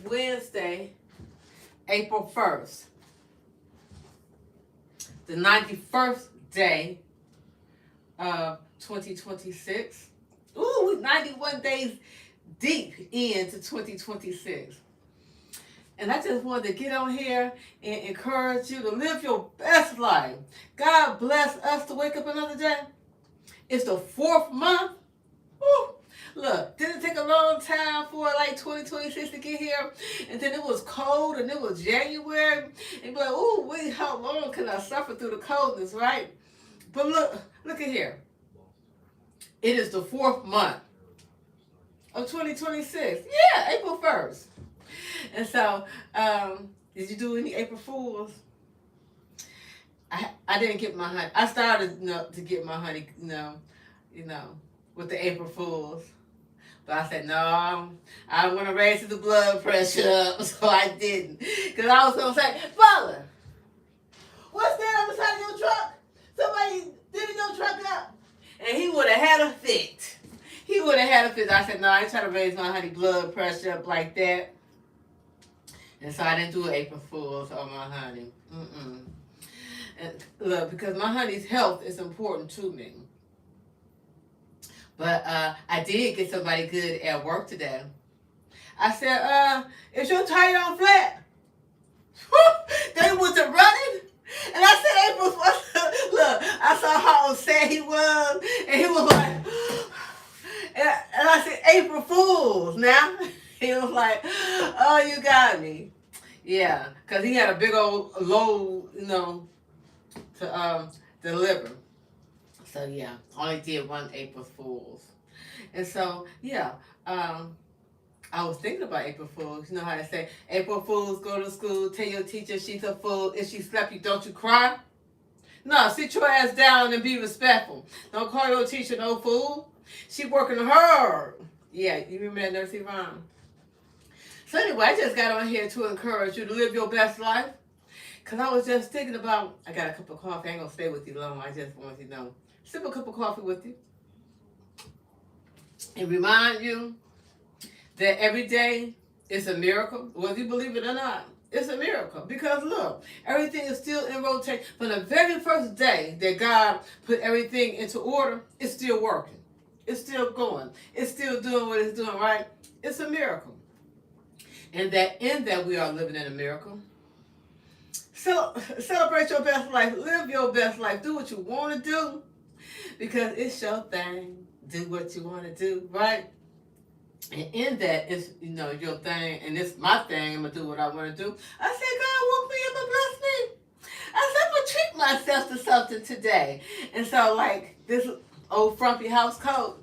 Wednesday, April 1st, the 91st day of 2026. Ooh, we're 91 days deep into 2026. And I just wanted to get on here and encourage you to live your best life. God bless us to wake up another day. It's the 4th month. Woo. Look, didn't take a long time for like 2026 to get here. And then it was cold and it was January. And you're like, ooh, wait, how long can I suffer through the coldness, right? But look at here. It is the 4th month of 2026. Yeah, April 1st. And so, did you do any April Fools? I didn't get my honey. I started to get my honey, with the April Fools. But I said, no, I don't want to raise the blood pressure up, so I didn't. Because I was going to say, Father, what's that on the side of your truck? Somebody did your truck up. And he would have had a fit. I said, no, I ain't trying to raise my honey blood pressure up like that. And so I didn't do April Fools on my honey. And look, because my honey's health is important to me. But I did get somebody good at work today. I said, is your tire on flat? They went to running. And I said, April Fools. Look, I saw how sad he was. And he was like, and I said, April Fools now. He was like, oh, you got me. Yeah, because he had a big old load, to deliver. So, yeah, only did one April Fools. And so, yeah, I was thinking about April Fools. You know how they say, April Fools go to school, tell your teacher she's a fool. If she slapped you, don't you cry? No, sit your ass down and be respectful. Don't call your teacher no fool. She working hard. Yeah, you remember that nursery rhyme? So anyway, I just got on here to encourage you to live your best life. Because I was just thinking about, I got a cup of coffee. I ain't going to stay with you long. I just want you to sip a cup of coffee with you. And remind you that every day is a miracle. Whether you believe it or not, it's a miracle. Because look, everything is still in rotation. From the very first day that God put everything into order, it's still working. It's still going. It's still doing what it's doing, right? It's a miracle. And that in that we are living in a miracle. So celebrate your best life. Live your best life. Do what you want to do. Because it's your thing. Do what you want to do, right? And in that, it's, your thing. And it's my thing. I'm going to do what I want to do. I said, God woke me up and blessed me. I said, I'm going to treat myself to something today. And so, like, this old frumpy house coat.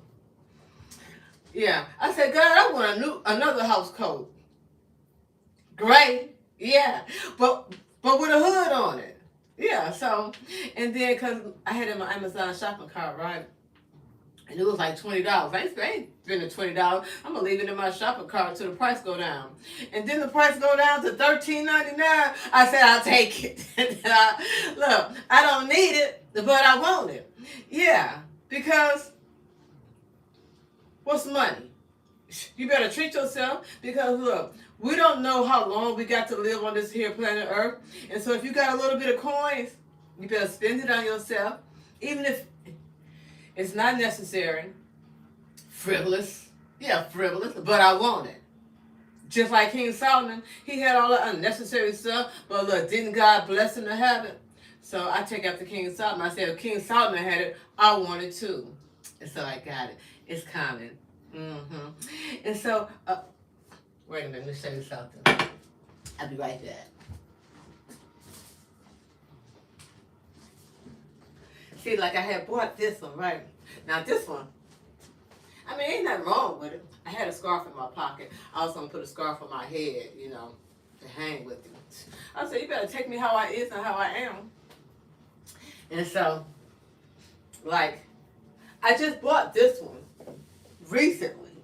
Yeah. I said, God, I want another house coat. Great, yeah, but with a hood on it, yeah. So, and then because I had it in my Amazon shopping cart, right, and it was like $20. I ain't spending $20. I'm gonna leave it in my shopping cart till the price go down, and then the price go down to $13.99. I said I'll take it. Look, I don't need it, but I want it. Yeah, because what's money? You better treat yourself because look. We don't know how long we got to live on this here planet Earth. And so if you got a little bit of coins, you better spend it on yourself. Even if it's not necessary. Frivolous. Yeah, frivolous. But I want it. Just like King Solomon, he had all the unnecessary stuff. But look, didn't God bless him to have it? So I take after King Solomon. I said, if King Solomon had it, I want it too. And so I got it. It's coming. And so... wait a minute, let me show you something. I'll be right back. See, like I had bought this one, right? Now this one, I mean, ain't nothing wrong with it. I had a scarf in my pocket. I was going to put a scarf on my head, to hang with it. I said, you better take me how I is and how I am. And so, like, I just bought this one recently,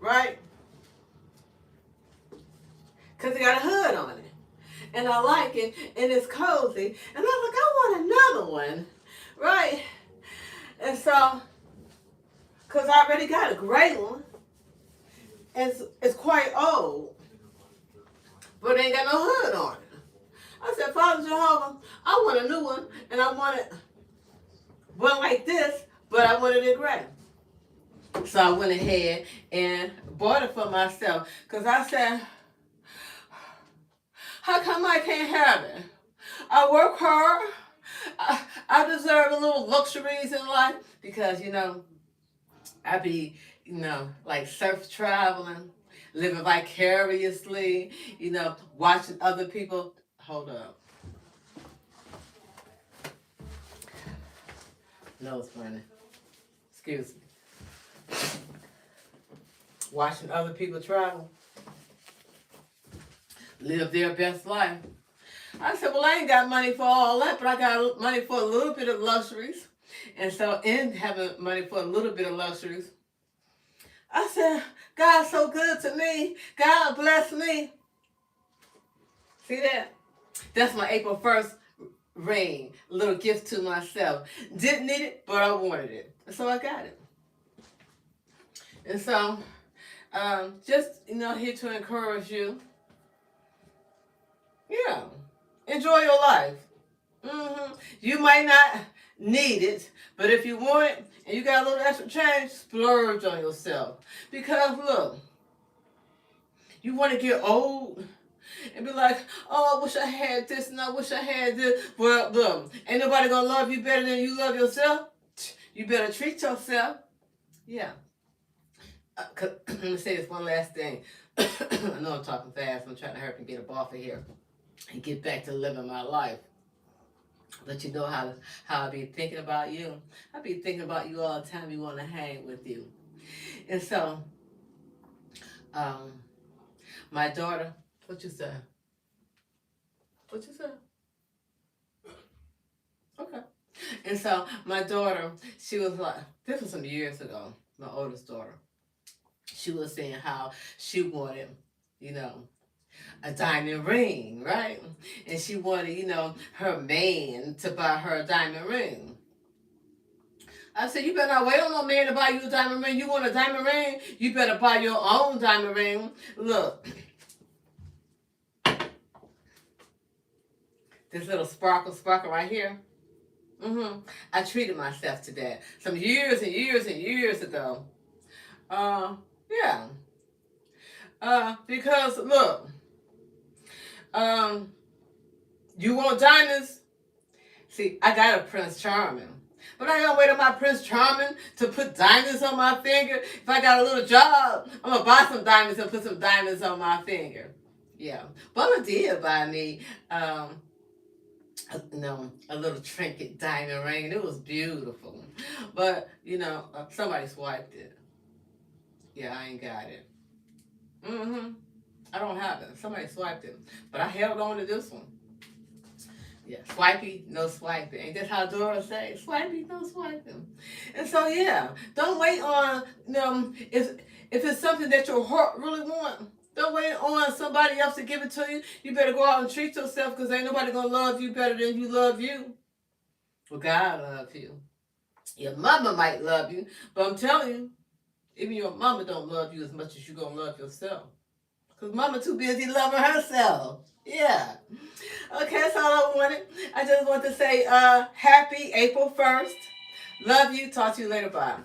right? Because it got a hood on it. And I like it, and it's cozy. And I was like, I want another one, right? And so, because I already got a gray one, and it's quite old. but it ain't got no hood on it. I said, Father Jehovah, I want a new one, and I want it one like this, but I wanted it gray. So I went ahead and bought it for myself. Because I said, how come I can't have it? I work hard. I deserve a little luxuries in life. Because, I be, like surf traveling, living vicariously, watching other people. Hold up. No, it's funny. Excuse me. Watching other people travel, live their best life. I said, well, I ain't got money for all that, but I got money for a little bit of luxuries. And so in having money for a little bit of luxuries, I said, God's so good to me. God bless me. See that? That's my April 1st ring. A little gift to myself. Didn't need it, but I wanted it. So I got it. And so, just, here to encourage you. Yeah. Enjoy your life. You might not need it, but if you want it and you got a little extra change, splurge on yourself. Because look, you want to get old and be like, oh, I wish I had this and I wish I had this. Well, look, ain't nobody gonna love you better than you love yourself. You better treat yourself. Yeah. Let me say this one last thing. I know I'm talking fast. I'm trying to hurry and get up off of here and get back to living my life. But you know how I be thinking about you. I be thinking about you all the time. You want to hang with you. And so, my daughter, what you say? What you say? Okay. And so my daughter, she was like, this was some years ago, my oldest daughter. She was saying how she wanted, a diamond ring, right? And she wanted, her man to buy her a diamond ring. I said, you better not wait on no man to buy you a diamond ring. You want a diamond ring? You better buy your own diamond ring. Look. This little sparkle right here. I treated myself to that some years and years and years ago. Yeah. Because look, you want diamonds? See, I got a Prince Charming. But I ain't gonna wait on my Prince Charming to put diamonds on my finger. If I got a little job, I'm gonna buy some diamonds and put some diamonds on my finger. Yeah. Mama did buy me a little trinket diamond ring. And it was beautiful. But, somebody swiped it. Yeah, I ain't got it. I don't have it. Somebody swiped it. But I held on to this one. Yeah, swipey, no swiping. Ain't that how Dora say? Swipey, no swiping. And so, yeah, don't wait on, if it's something that your heart really wants. Don't wait on somebody else to give it to you. You better go out and treat yourself because ain't nobody going to love you better than you love you. Well, God loves you. Your mama might love you, but I'm telling you, even your mama don't love you as much as you're going to love yourself. Because mama too busy loving herself. Yeah. Okay, that's all I wanted. I just want to say happy April 1st. Love you. Talk to you later. Bye.